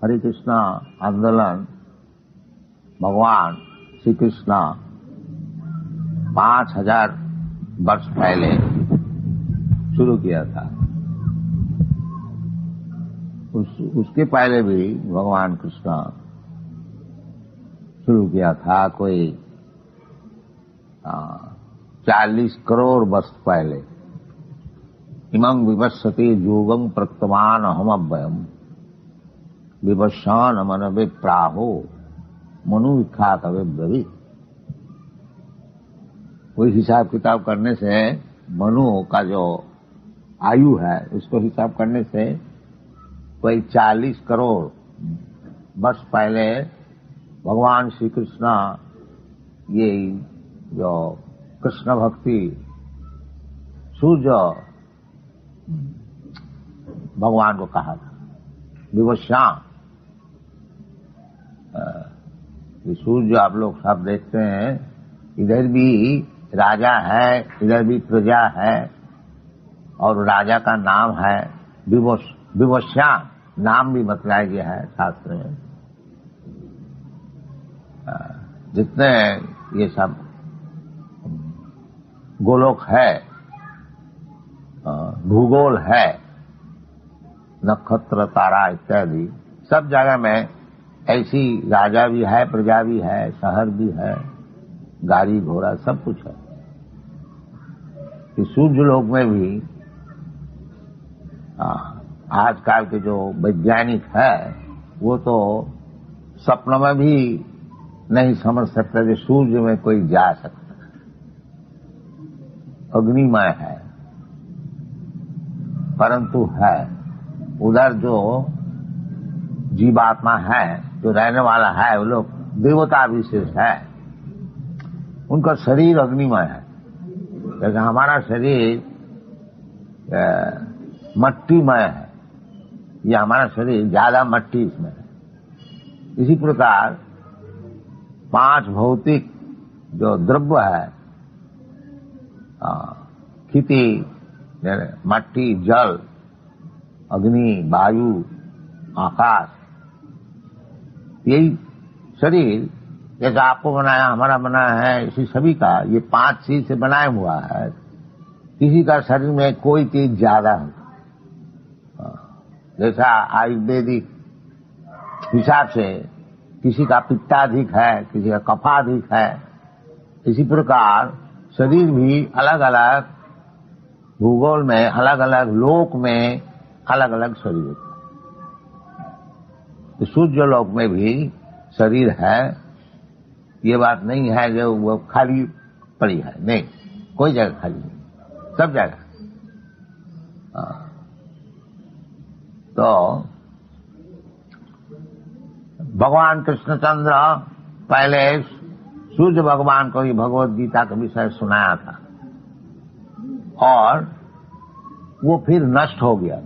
हरे कृष्णा आंदोलन भगवान श्री कृष्ण 5000 वर्ष पहले शुरू किया था। उसके पहले भी भगवान कृष्ण शुरू किया था, कोई 40 करोड़ वर्ष पहले। इमं विवस्वते योगं प्रक्तवान अहमव्ययम् विवस्वान मनवे प्राहो मनु विख्यात ब्रवीत। कोई हिसाब किताब करने से मनु का जो आयु है उसको हिसाब करने से कोई 40 करोड़ वर्ष पहले भगवान श्री कृष्ण ये जो कृष्ण भक्ति सूर्य भगवान को कहा था विवस्वान। ये सूर्य आप लोग सब देखते हैं, इधर भी राजा है, इधर भी प्रजा है, और राजा का नाम है विवस्वान, नाम भी बतलाया गया है शास्त्र में। जितने ये सब गोलोक है, भूगोल है, नक्षत्र तारा इत्यादि सब जगह में ऐसी राजा भी है, प्रजा भी है, शहर भी है, गाड़ी घोड़ा सब कुछ है। इस सूर्य लोक में भी आजकल के जो वैज्ञानिक है वो तो सपन में भी नहीं समझ सकता कि सूर्य में कोई जा सकता है। अग्निमय है, परंतु है उधर जो जीवात्मा है, जो रहने वाला है, वो लोग देवता विशेष है, उनका शरीर अग्निमय है। जैसे हमारा शरीर मट्टीमय है, ये हमारा शरीर ज्यादा मट्टी इसमें है। इसी प्रकार 5 भौतिक जो द्रव्य है, खेती, मट्टी, जल, अग्नि, वायु, आकाश, यही शरीर जैसा आपको बनाया, हमारा बनाया है, इसी सभी का ये 5 चीज से बनाया हुआ है। किसी का शरीर में कोई चीज ज्यादा है, जैसा आयुर्वेदिक हिसाब से किसी का पित्ताधिक है, किसी का कफाधिक है, इसी प्रकार शरीर भी अलग अलग भूगोल में, अलग अलग लोक में अलग अलग शरीर होता है। तो सूर्य लोक में भी शरीर है, ये बात नहीं है जो वो खाली पड़ी है, नहीं, कोई जगह खाली नहीं, सब जगह। तो भगवान कृष्णचंद्र पहले सूर्य भगवान को ही भगवत गीता का विषय सुनाया था, और वो फिर नष्ट हो गया।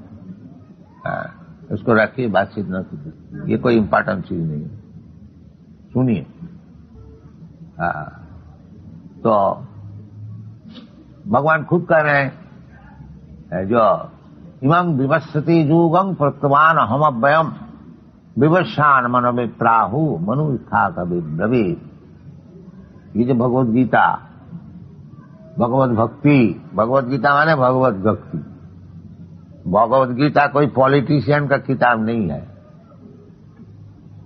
उसको रखिए, बातचीत न कीजिए, ये कोई इम्पोर्टेंट चीज नहीं है, सुनिए। तो भगवान खुद कह रहे हैं, जो इमं विवस्वते योगं प्रक्तवान अहमव्ययम् विवस्वान मनवे प्राहु मनु विख्यात ब्रवीत। ये जो भगवत गीता, भगवत भक्ति, भगवत गीता माने भगवत भक्ति। भगवत गीता कोई पॉलिटिशियन का किताब नहीं है।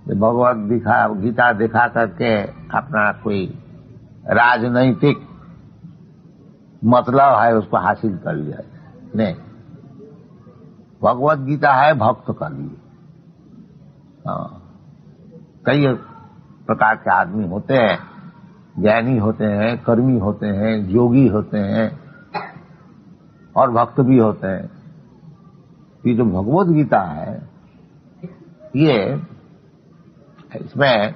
भगवत गीता दिखा करके अपना कोई राजनैतिक मतलब है उसको हासिल कर लिया, नहीं। भगवत गीता है भक्त का लिए। कई प्रकार के आदमी होते हैं, ज्ञानी होते हैं, कर्मी होते हैं, योगी होते हैं, और भक्त भी होते हैं। ये जो भगवत गीता है, ये इसमें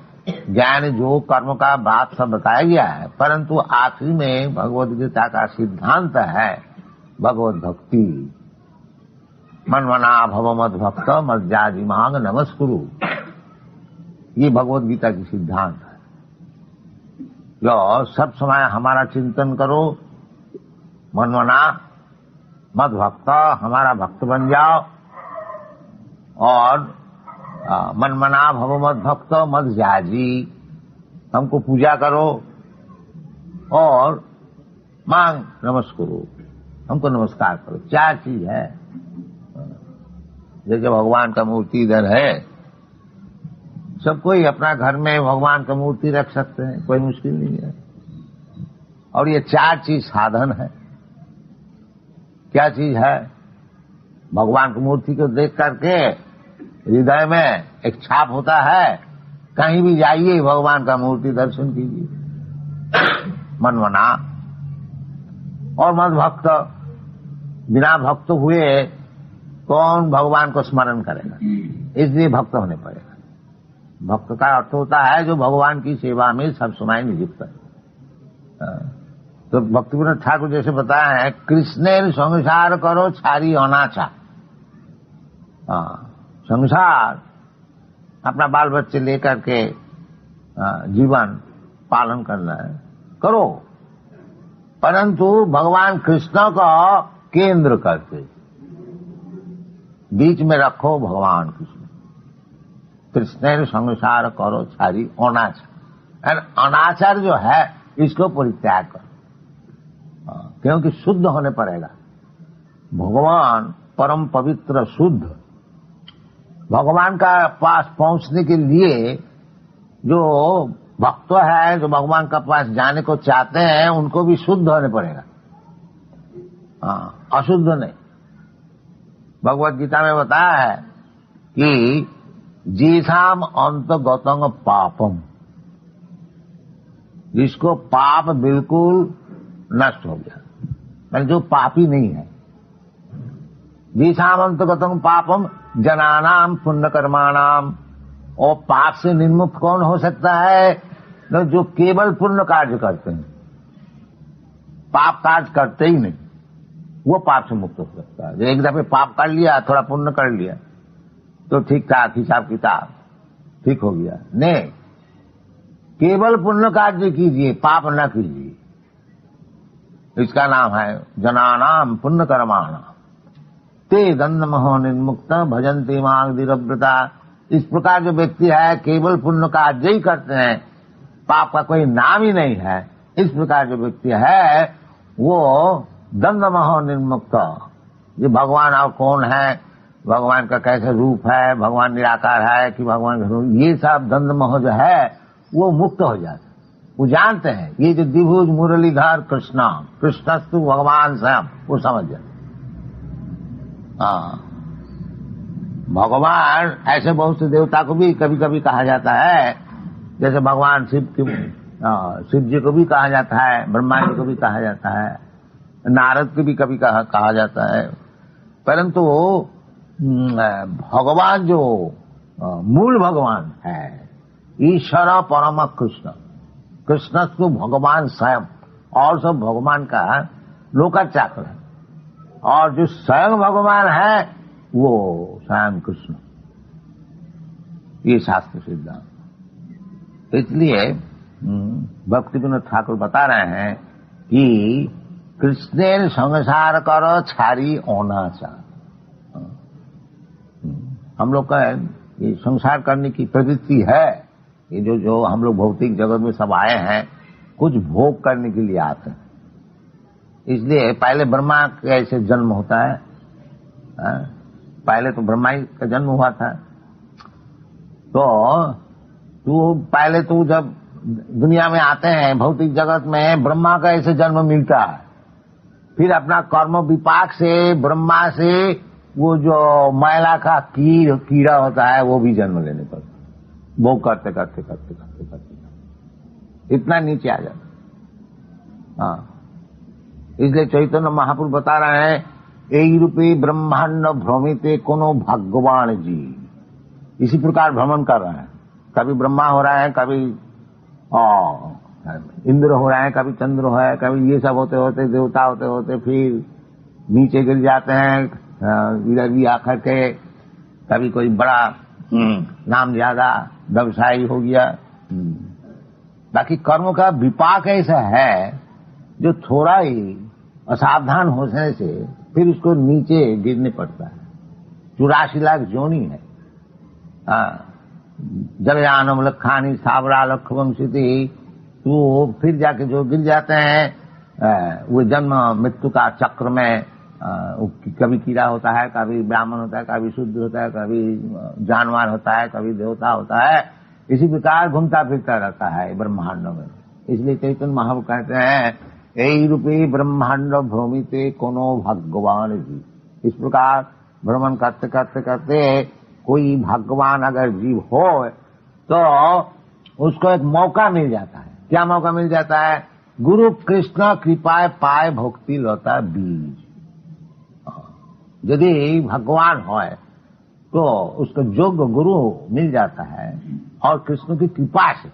ज्ञान योग कर्म का बात सब बताया गया है, परंतु आखिरी में भगवत गीता का सिद्धांत है भगवत भक्ति। मनमना भव मद भक्त मज्जाजी मांग नमस्कुरु, ये भगवत गीता की सिद्धांत है। जो सब समय हमारा चिंतन करो, मनमना मद भक्त, हमारा भक्त बन जाओ, और मन मना भव मद भक्त मद जाजी, हमको पूजा करो और मांग नमस्करो, हमको नमस्कार करो। 4 चीज है। जैसे भगवान का मूर्ति इधर है, सब कोई अपना घर में भगवान का मूर्ति रख सकते हैं, कोई मुश्किल नहीं है। और ये 4 चीज साधन है। क्या चीज है? भगवान की मूर्ति को देख करके हृदय में एक छाप होता है, कहीं भी जाइए भगवान का मूर्ति दर्शन कीजिए। मनमना और मद भक्त, बिना भक्त हुए कौन भगवान को स्मरण करेगा? इसलिए भक्त होने पड़ेगा। भक्त का अर्थ होता है जो भगवान की सेवा में सब समय नियुक्त है। तो भक्तिविनोद ठाकुर जैसे बताया है, कृष्णेर संसार करो छारी अनाचा। संसार अपना बाल बच्चे लेकर के जीवन पालन करना है, करो, परंतु भगवान कृष्ण को केंद्र करके बीच में रखो भगवान कृष्ण। कृष्ण संसार करो छारी अनाचार। अनाचार जो है इसको परित्याग करो, क्योंकि शुद्ध होने पड़ेगा। भगवान परम पवित्र शुद्ध, भगवान का पास पहुंचने के लिए जो भक्त है, जो भगवान का पास जाने को चाहते हैं, उनको भी शुद्ध होने पड़ेगा, अशुद्ध नहीं। भगवत गीता में बताया है कि जीसाम अंतगतंग पापम, जिसको पाप बिल्कुल नष्ट हो गया, मैंने जो पापी नहीं है। जीसाम अंतगतंग पापम जनानाम पुण्य कर्माणाम। और पाप से निर्मुक्त कौन हो सकता है? तो जो केवल पुण्य कार्य करते हैं, पाप कार्य करते ही नहीं, वो पाप से मुक्त हो सकता है। जो एक दफे पाप कर लिया, थोड़ा पुण्य कर लिया तो ठीक ठाक हिसाब किताब ठीक हो गया। नहीं, केवल पुण्य कार्य कीजिए, पाप न कीजिए। इसका नाम है जनानाम पुण्य कर्माणाम ते दंडमहो निर्मुक्त भजन्ते मां धीरव्रता। इस प्रकार जो व्यक्ति है केवल पुण्य कार्य ही करते हैं, पाप का कोई नाम ही नहीं है, इस प्रकार जो व्यक्ति है वो दंडमहो निर्मुक्त। ये भगवान और कौन है, भगवान का कैसे रूप है, भगवान निराकार है कि भगवान का रूप, ये सब दंडमोह जो है वो मुक्त हो जाता है। वो जानते हैं ये जो द्विभुज मुरलीधर कृष्ण, कृष्णस्तु भगवान स्वयं, वो समझ जाते। भगवान ऐसे बहुत से देवता को भी कभी कभी कहा जाता है, जैसे भगवान शिव जी को भी कहा जाता है, ब्रह्मा जी को भी कहा जाता है, नारद को भी कभी कहा जाता है। परंतु भगवान जो मूल भगवान है, ईश्वर परम कृष्ण, कृष्ण तो भगवान स्वयं, और सब भगवान का लोकाचार है। और जो स्वयं भगवान है वो स्वयं कृष्ण, ये शास्त्र सिद्धांत। इसलिए भक्तिविनोद ठाकुर बता रहे हैं कि कृष्णेर संसार करो छारी अनाचार। हम लोग का ये संसार करने की प्रवृत्ति है। ये जो हम लोग भौतिक जगत में सब आए हैं, कुछ भोग करने के लिए आते हैं। इसलिए पहले ब्रह्मा का ऐसे जन्म होता है, पहले तो ब्रह्मा ही का जन्म हुआ था। तो पहले तो जब दुनिया में आते हैं भौतिक जगत में, ब्रह्मा का ऐसे जन्म मिलता है। फिर अपना कर्म विपाक से ब्रह्मा से वो जो मैला का कीड़ा होता है वो भी जन्म लेने पर वो करते करते करते करते करते इतना नीचे आ जाता। इसलिए चैतन्य महापुरुष बता रहे हैं, एक रूपी ब्रह्मांड भ्रमिते कोनो भगवान जी। इसी प्रकार भ्रमण कर रहे हैं, कभी ब्रह्मा हो रहा है, कभी इंद्र हो रहा है, कभी चंद्र हो है, कभी ये सब होते होते देवता होते होते फिर नीचे गिर जाते हैं, इधर भी आकर के कभी कोई बड़ा नाम ज्यादा व्यवसायी हो गया। बाकी कर्म का विपाक ऐसा है जो थोड़ा ही असावधान होने से फिर उसको नीचे गिरने पड़ता है। 84 लाख जोनी है, जब यानम लखानी सावरा लख वंशिति, तो फिर जाके जो गिर जाते हैं वो जन्म मृत्यु का चक्र में, कभी कीड़ा होता है, कभी ब्राह्मण होता है, कभी शूद्र होता है, कभी जानवर होता है, कभी देवता होता है, इसी प्रकार घूमता फिरता रहता है ब्रह्मांड में। इसलिए चैतन्य महाप्रभु कहते हैं, यही रूपी ब्रह्मांड भ्रमिते कोनो भगवान जी। इस प्रकार भ्रमण करते करते करते कोई भगवान अगर जीव हो तो उसको एक मौका मिल जाता है। क्या मौका मिल जाता है? गुरु कृष्ण कृपाए पाए भक्ति लता बीज। यदि भगवान हो तो उसको योग्य गुरु मिल जाता है, और कृष्ण की कृपा से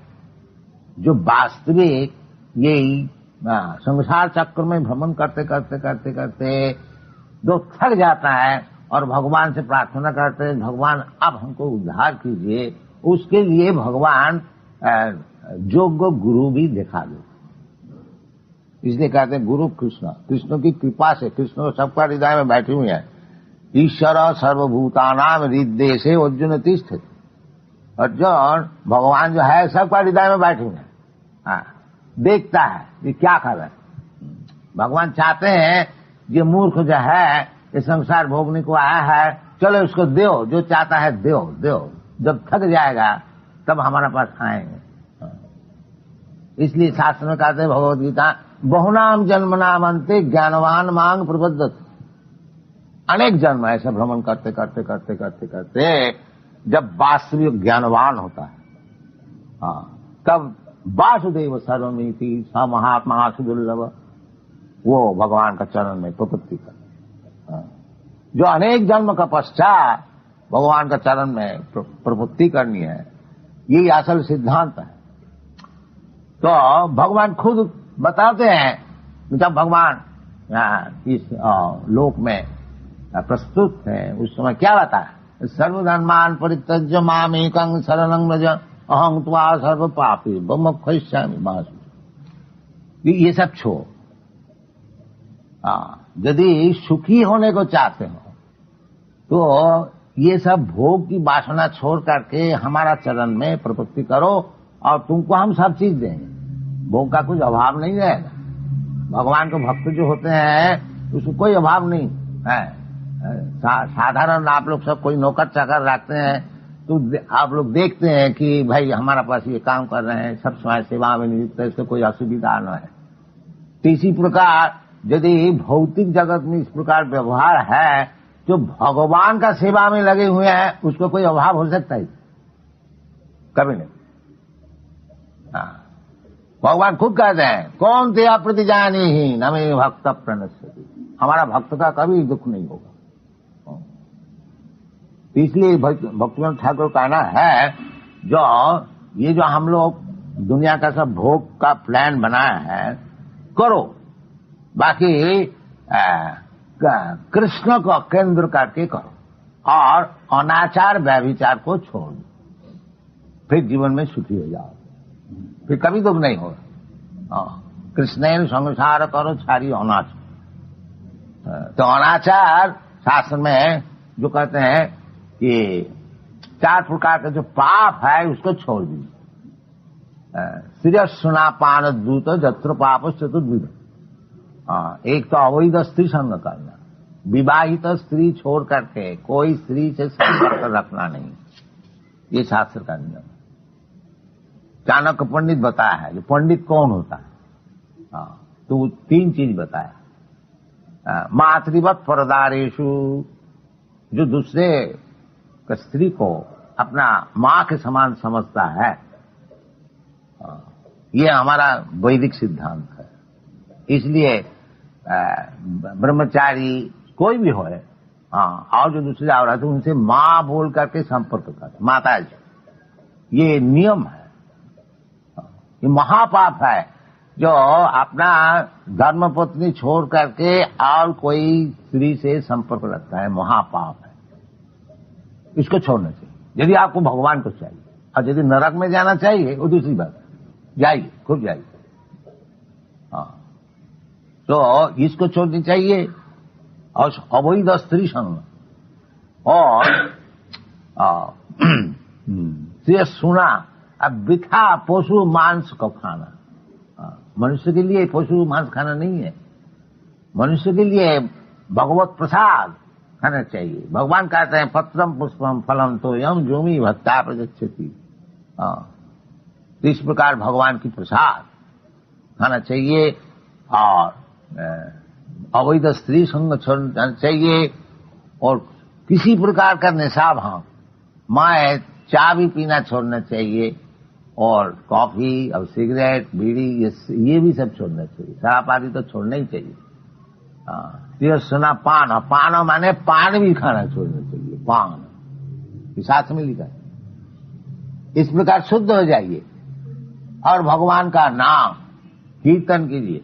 जो वास्तविक यही संसार चक्र में भ्रमण करते करते करते करते जो थक जाता है और भगवान से प्रार्थना करते हैं, भगवान अब हमको उद्धार कीजिए, उसके लिए भगवान योग्य गुरु भी दिखा दो। इसलिए कहते हैं गुरु कृष्ण, कृष्ण की कृपा से, कृष्ण सबका हृदय में बैठे हुए हैं। ईश्वर सर्वभूतानाम हृदय से अर्जुन तिष्ठति। अर्जुन भगवान जो है सबका हृदय में बैठे हुए हैं, देखता है ये क्या कर रहा है। भगवान चाहते हैं ये मूर्ख जो है ये संसार भोगने को आया है, चलो उसको दो, जो चाहता है दो दो, जब थक जाएगा तब हमारे पास आएंगे। इसलिए शास्त्र में कहते हैं भगवद गीता, बहुनाम जन्म नाम अंते ज्ञानवान मांग प्रबद्धत। अनेक जन्म ऐसे भ्रमण करते करते करते करते करते जब वास्तविक ज्ञानवान होता है, तब वासुदेव सर्वमिति स महात्मा सुदुर्लभ, वो भगवान का चरण में प्रपत्ति कर। जो अनेक जन्म का पश्चात भगवान का चरण में प्रपत्ति करनी है, यही असल सिद्धांत है। तो भगवान खुद बताते हैं, जब भगवान इस लोक में प्रस्तुत है उस समय क्या बताया, सर्वधर्मान परित्यज्य मामेकं शरणं व्रज अहं त्वा सर्व पापी मोक्षयिष्यामि मा शुचि। ये सब छोड़, यदि सुखी होने को चाहते हो तो ये सब भोग की वासना छोड़ करके हमारा चरण में प्रपत्ति करो, और तुमको हम सब चीज देंगे। भोग का कुछ अभाव नहीं रहेगा। भगवान के भक्त जो होते हैं उसको कोई अभाव नहीं है। साधारण आप लोग सब कोई नौकर चाकर रखते हैं तो आप लोग देखते हैं कि भाई हमारा पास ये काम कर रहे हैं, सब समय सेवा में नियुक्त है, इससे कोई असुविधा न है। तो इसी प्रकार यदि भौतिक जगत में इस प्रकार व्यवहार है, जो भगवान का सेवा में लगे हुए हैं उसको कोई अभाव हो सकता है? कभी नहीं। भगवान खुद कहते हैं, कौन ते अप्रतिजानी ही न मे भक्त प्रणश्यति। हमारा भक्त का कभी दुख नहीं होगा। इसलिए भक्तिवंत ठाकुर कहना है, जो हम लोग दुनिया का सब भोग का प्लान बनाया है करो, बाकी कृष्ण को केंद्र करके करो, और अनाचार व्यभिचार को छोड़ दो, फिर जीवन में सुखी हो जाओ, फिर कभी दुख नहीं होगा। कृष्ण संसार करो छाड़ी अनाचार। तो अनाचार शास्त्र में जो कहते हैं कि 4 प्रकार का जो पाप है उसको छोड़ दीजिए। श्रेयस्सुना पान दूत जत्र पाप चतुर्विध। एक तो अवैध स्त्री संग करना, विवाहित स्त्री छोड़ करके कोई स्त्री से संपर्क रखना नहीं, ये शास्त्र का नियम। चाणक्य पंडित बताया है, जो पंडित कौन होता है, तो 3 चीज बताया। मातृवत परदारेषु, जो दूसरे स्त्री को अपना मां के समान समझता है, ये हमारा वैदिक सिद्धांत है। इसलिए ब्रह्मचारी कोई भी होए, और जो दूसरे औरत है उनसे मां बोल करके संपर्क करते, माता जी, ये नियम है। ये महापाप है जो अपना धर्मपत्नी छोड़ करके और कोई स्त्री से संपर्क रखता है, महापाप है। इसको छोड़ना चाहिए यदि आपको भगवान को चाहिए। और यदि नरक में जाना चाहिए वो दूसरी बात, जाइए, खूब जाइए। तो इसको छोड़नी चाहिए। और अवैध स्त्री संग और तो ये सुना। अब बिठा पशु मांस को खाना, मनुष्य के लिए पशु मांस खाना नहीं है, मनुष्य के लिए भगवत प्रसाद खाना चाहिए। भगवान कहते हैं पत्रम पुष्पम फलम तो यम जोमी भक्ता प्रगच्छति। इस प्रकार भगवान की प्रसाद खाना चाहिए और अवैध स्त्री संग छोड़ना चाहिए और किसी प्रकार का नशा भाव माए चाय भी पीना छोड़ना चाहिए और कॉफी और सिगरेट बीड़ी ये भी सब छोड़ना चाहिए। शराब आदि तो छोड़ना ही चाहिए। ये सुना पान, और पान माने पान भी खाना छोड़ना चाहिए। पान शास्त्र में लिखा है। इस प्रकार शुद्ध हो जाइए और भगवान का नाम कीर्तन कीजिए।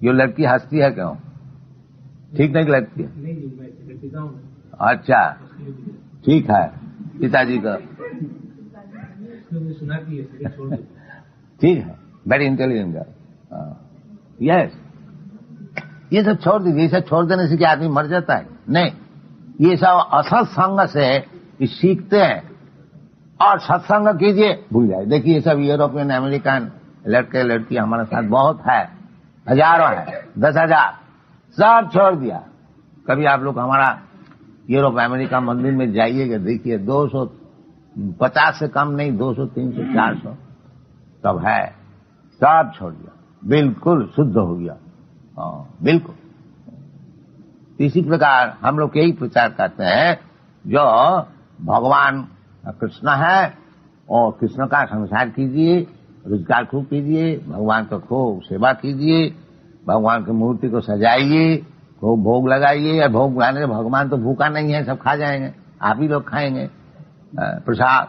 ये लड़की हंसती है क्यों? ठीक नहीं लगती है? अच्छा ठीक है, पिताजी का ठीक है, वेरी इंटेलिजेंट यस। ये सब छोड़ दीजिए। ये सब छोड़ देने से क्या आदमी मर जाता है? नहीं, ये सब असत संग से सीखते हैं और सत्संग कीजिए, भूल जाए। देखिए ये सब यूरोपियन अमेरिकन लड़के लड़की हमारे साथ बहुत है, हजारों है, 10,000 सब छोड़ दिया। कभी आप लोग हमारा यूरोप अमेरिका मंदिर में जाइएगा, देखिए 250 से कम नहीं, 200 300 400 तब है, सब छोड़ दिया, बिल्कुल शुद्ध हो गया। बिल्कुल। इसी प्रकार हम लोग यही प्रचार करते हैं, जो भगवान कृष्ण है और कृष्ण का संसार कीजिए, रोजगार खूब कीजिए, भगवान का खूब सेवा कीजिए, भगवान की मूर्ति को सजाइए, खूब भोग लगाइए। या भोग लगाने से भगवान तो भूखा नहीं है, सब खा जाएंगे, आप ही लोग खाएंगे प्रसाद।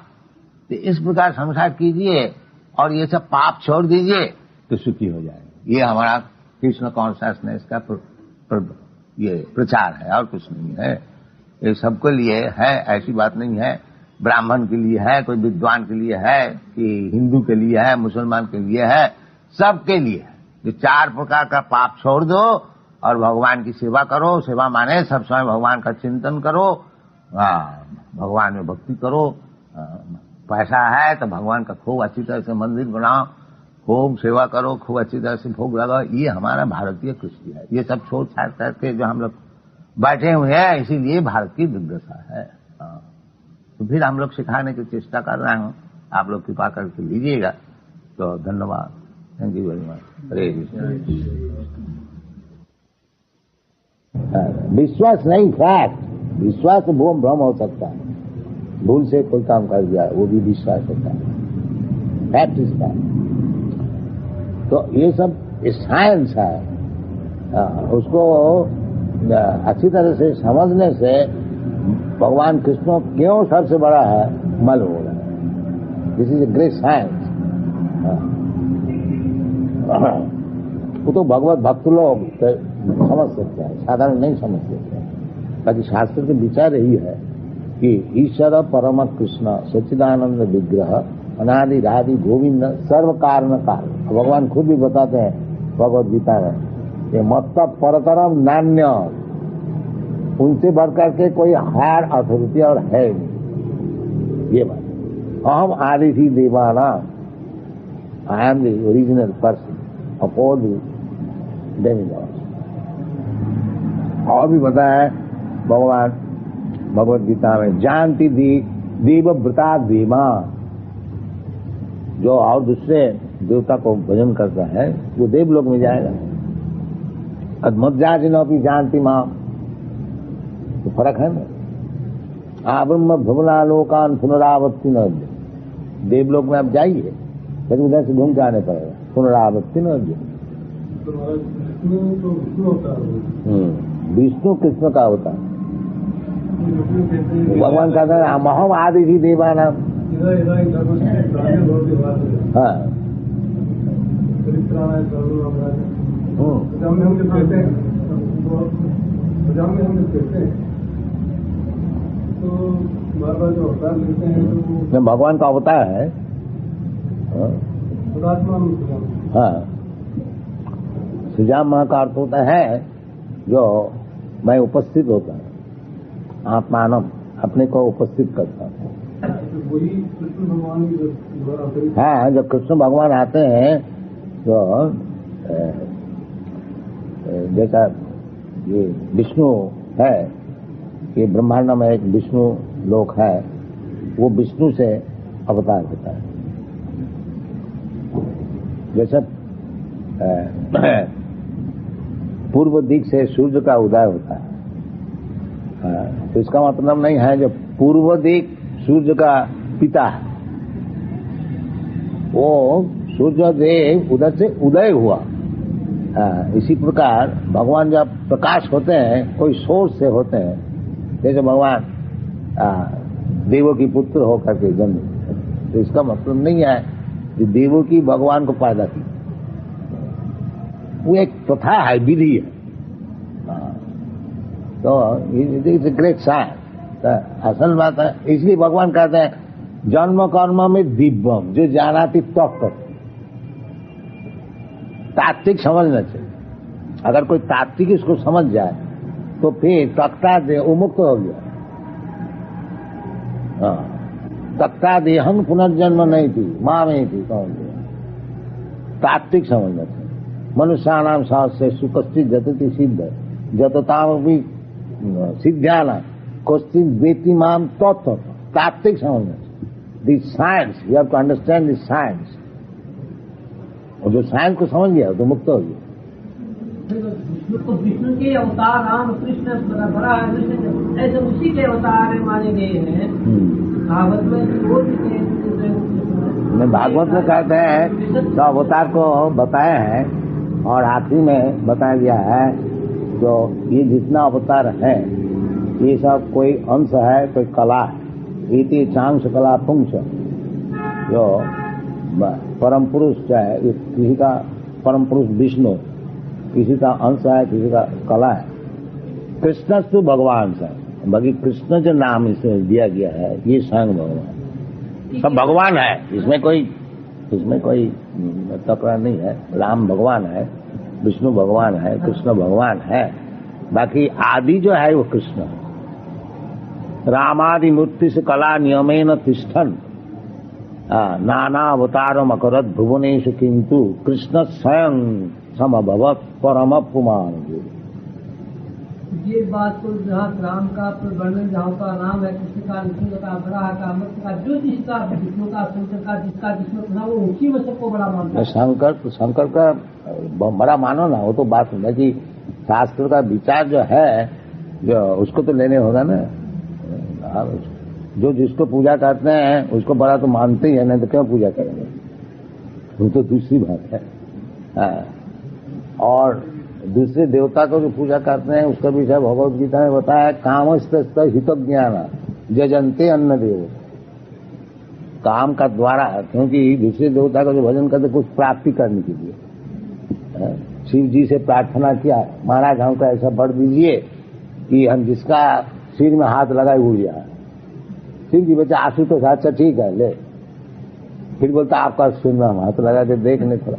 तो इस प्रकार संसार कीजिए और ये सब पाप छोड़ दीजिए तो सुखी हो जाएंगे। ये हमारा कृष्ण कॉन्शियसनेस का ये प्रचार है और कुछ नहीं है। ये सबके लिए है, ऐसी बात नहीं है। ब्राह्मण के लिए है, कोई विद्वान के लिए है, कि हिंदू के लिए है, मुसलमान के लिए है, सबके लिए है। ये 4 प्रकार का पाप छोड़ दो और भगवान की सेवा करो। सेवा माने सब समय भगवान का चिंतन करो, भगवान में भक्ति करो। पैसा है तो भगवान का खूब अच्छी तरह से मंदिर बनाओ, खूब सेवा करो, खूब अच्छी तरह से भोग लगाओ। ये हमारा भारतीय कृषि है। ये सब छोड़ छाड़ करके जो हम लोग बैठे हुए हैं, इसीलिए भारत की दुर्दशा है। तो फिर हम लोग सिखाने की चेष्टा कर रहे हैं, आप लोग कृपा करके लीजिएगा। तो धन्यवाद, थैंक यू वेरी मच। हरे कृष्ण। विश्वास नहीं, फैक्ट। विश्वास तो भ्रम हो सकता है, भूल से कोई काम कर दिया वो भी विश्वास होता है। Fact is fact. तो ये सब साइंस है, उसको अच्छी तरह से समझने से भगवान कृष्ण क्यों सबसे बड़ा है मालूम हो रहा है। This is a great science. वो तो भगवत भक्त लोग समझ सकते हैं, साधारण नहीं समझ सकते। बाकी शास्त्र के विचार यही है कि ईश्वर परम कृष्ण सच्चिदानंद विग्रह अनादि राधि गोविंद सर्व कारण कारण। भगवान खुद भी बताते हैं भगवत गीता में कि मत परतरम नान्य, उनसे बढ़कर के कोई हायर अथॉरिटी और है नहीं। ये बात अहम आदि थी देवाना, I am the original person of all the demigods. और भी बताया भगवान भगवत गीता में, जानती देव व्रता देवा, जो और दूसरे देवता को भजन करता है वो देवलोक में जाएगा। अद्मज्जाजिनो भी जानती मां, तो फर्क है ना। आब्रह्म भुवनालोकान पुनरावृत्ति न, देवलोक में आप जाइए लेकिन उधर से घूम के आने पड़ेगा, पुनरावृत्ति न। विष्णु कृष्ण का होता है। भगवान कहते हैं अहम आदि ही देवाना। हाँ भगवान का अवतार है। हाँ, सुजाम मां का अर्थ होता है जो मैं उपस्थित होता है, आत्मानम, अपने को उपस्थित करता हूँ। वही कृष्ण भगवान की जब हाँ, जब कृष्ण भगवान आते हैं तो जैसा ये विष्णु है, ये ब्रह्मांड में एक विष्णु लोक है, वो विष्णु से अवतार होता है। जैसा पूर्व दिक से सूर्य का उदय होता है, तो इसका मतलब नहीं है जो पूर्व दिक सूर्य का पिता है, वो सूर्य देव उधर से उदय हुआ। इसी प्रकार भगवान जब प्रकाश होते हैं, कोई सोर्स से होते हैं, जैसे भगवान देवों की पुत्र होकर के जन्म, तो इसका मतलब नहीं है कि देवों की भगवान को पैदा की, वो एक प्रथा है, विधि है। तो इट्स ए ग्रेट साइंस। असल बात है, इसलिए भगवान कहते हैं जन्म कर्म में दिव्यम जो जानाति तत्व। तात्विक समझना चाहिए। अगर कोई तात्विक इसको समझ जाए तो फिर तख्ता दे मुक्त हो गया। तख्ता देहम पुनर्जन्म नहीं थी, माँ में थी, कौन दिया। तात्विक समझना चाहिए। मनुष्याणाम सहस्रे सुकस्थित जतति सिद्ध जतताम भी सिद्ध्याना क्वचित वेति माम तत्व। तात्विक समझना चाहिए। This science, you have to understand this science. और जो साइंस को समझ गया तो मुक्त हो गया। विष्णु के अवतार राम कृष्ण बड़ा ऐसे उसी के अवतार माने गए हैं। भागवत में भागवत में कहते हैं तो अवतार को बताया है, और आखिरी में बताया गया है जो ये जितना अवतार है ये सब कोई अंश है, कोई कला है। इति चांस कला पुंस, जो परम पुरुष है, किसी का परम पुरुष विष्णु, किसी का अंश है, किसी का कला है। कृष्ण तो भगवान से, बाकी कृष्ण जो नाम इसे दिया गया है ये स्वयं भगवान, सब भगवान है। इसमें कोई तकरार नहीं है। राम भगवान है, विष्णु भगवान है, कृष्ण भगवान है, बाकी आदि जो है वो कृष्ण है। रामादि मूर्ति से कला नियमेन तिष्ठन नाना अवतारम अकरत भुवनेषु किंतु कृष्ण स्वयं समभवत परम पुमान। ये बात को जहाँ राम का वर्णन, जहाँ का नाम है, कृष्ण का, विष्णु का, बराह का, मत्स्य का, जो जिसका, विष्णु का, शंकर का, जिसका जिसमें वो उसी में सबको बड़ा मानता है। शंकर का बड़ा मानो ना, वो तो बात है कि शास्त्र का विचार जो है, जो उसको तो लेने होगा ना। जो जिसको पूजा करते हैं उसको बड़ा तो मानते ही है, नहीं तो क्यों पूजा करेंगे, वो तो दूसरी बात है। और दूसरे देवता को जो पूजा करते हैं उसका विषय भगवद गीता में बताया, कामस्त हित ज्ञान जजंते अन्न देव। काम का द्वारा, क्योंकि दूसरे देवता का जो भजन करते कुछ प्राप्ति करने के लिए। शिव जी से प्रार्थना किया, महाराज हमको ऐसा वर दीजिए कि हम जिसका सिर में हाथ लगाए उड़ जाए। शिव जी बच्चा आंसू तो अच्छा ठीक है ले, फिर बोलता आपका सिर में हम हाथ लगा के देख ले थोड़ा।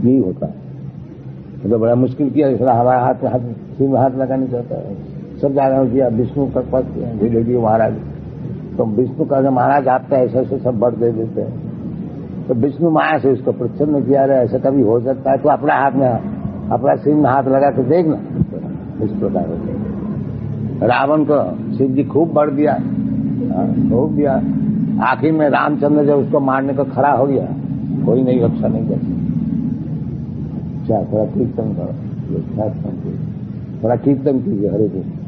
यही होता है, तो बड़ा मुश्किल किया, इसलिए हमारा हाथ सिर में हाथ लगाने चाहता है। सब जगह किया, विष्णु का पास धीरे धीरे महाराज, तो विष्णु का महाराज आपका ऐसे ऐसे सब वर दे देते हैं। तो विष्णु माया से उसको प्रसन्न किया रहे, ऐसा कभी हो सकता है तो अपना हाथ में, अपना सिर में हाथ लगा के देखना। इस प्रकार होता है। रावण को शिव जी खूब वर दिया, खूब दिया। आखिर में रामचंद्र जब उसको मारने को खड़ा हो गया, कोई नहीं रक्षा नहीं कर सकता। क्या थोड़ा कीर्तन करो, थोड़ा कीर्तन कीजिए, हरे कृष्ण।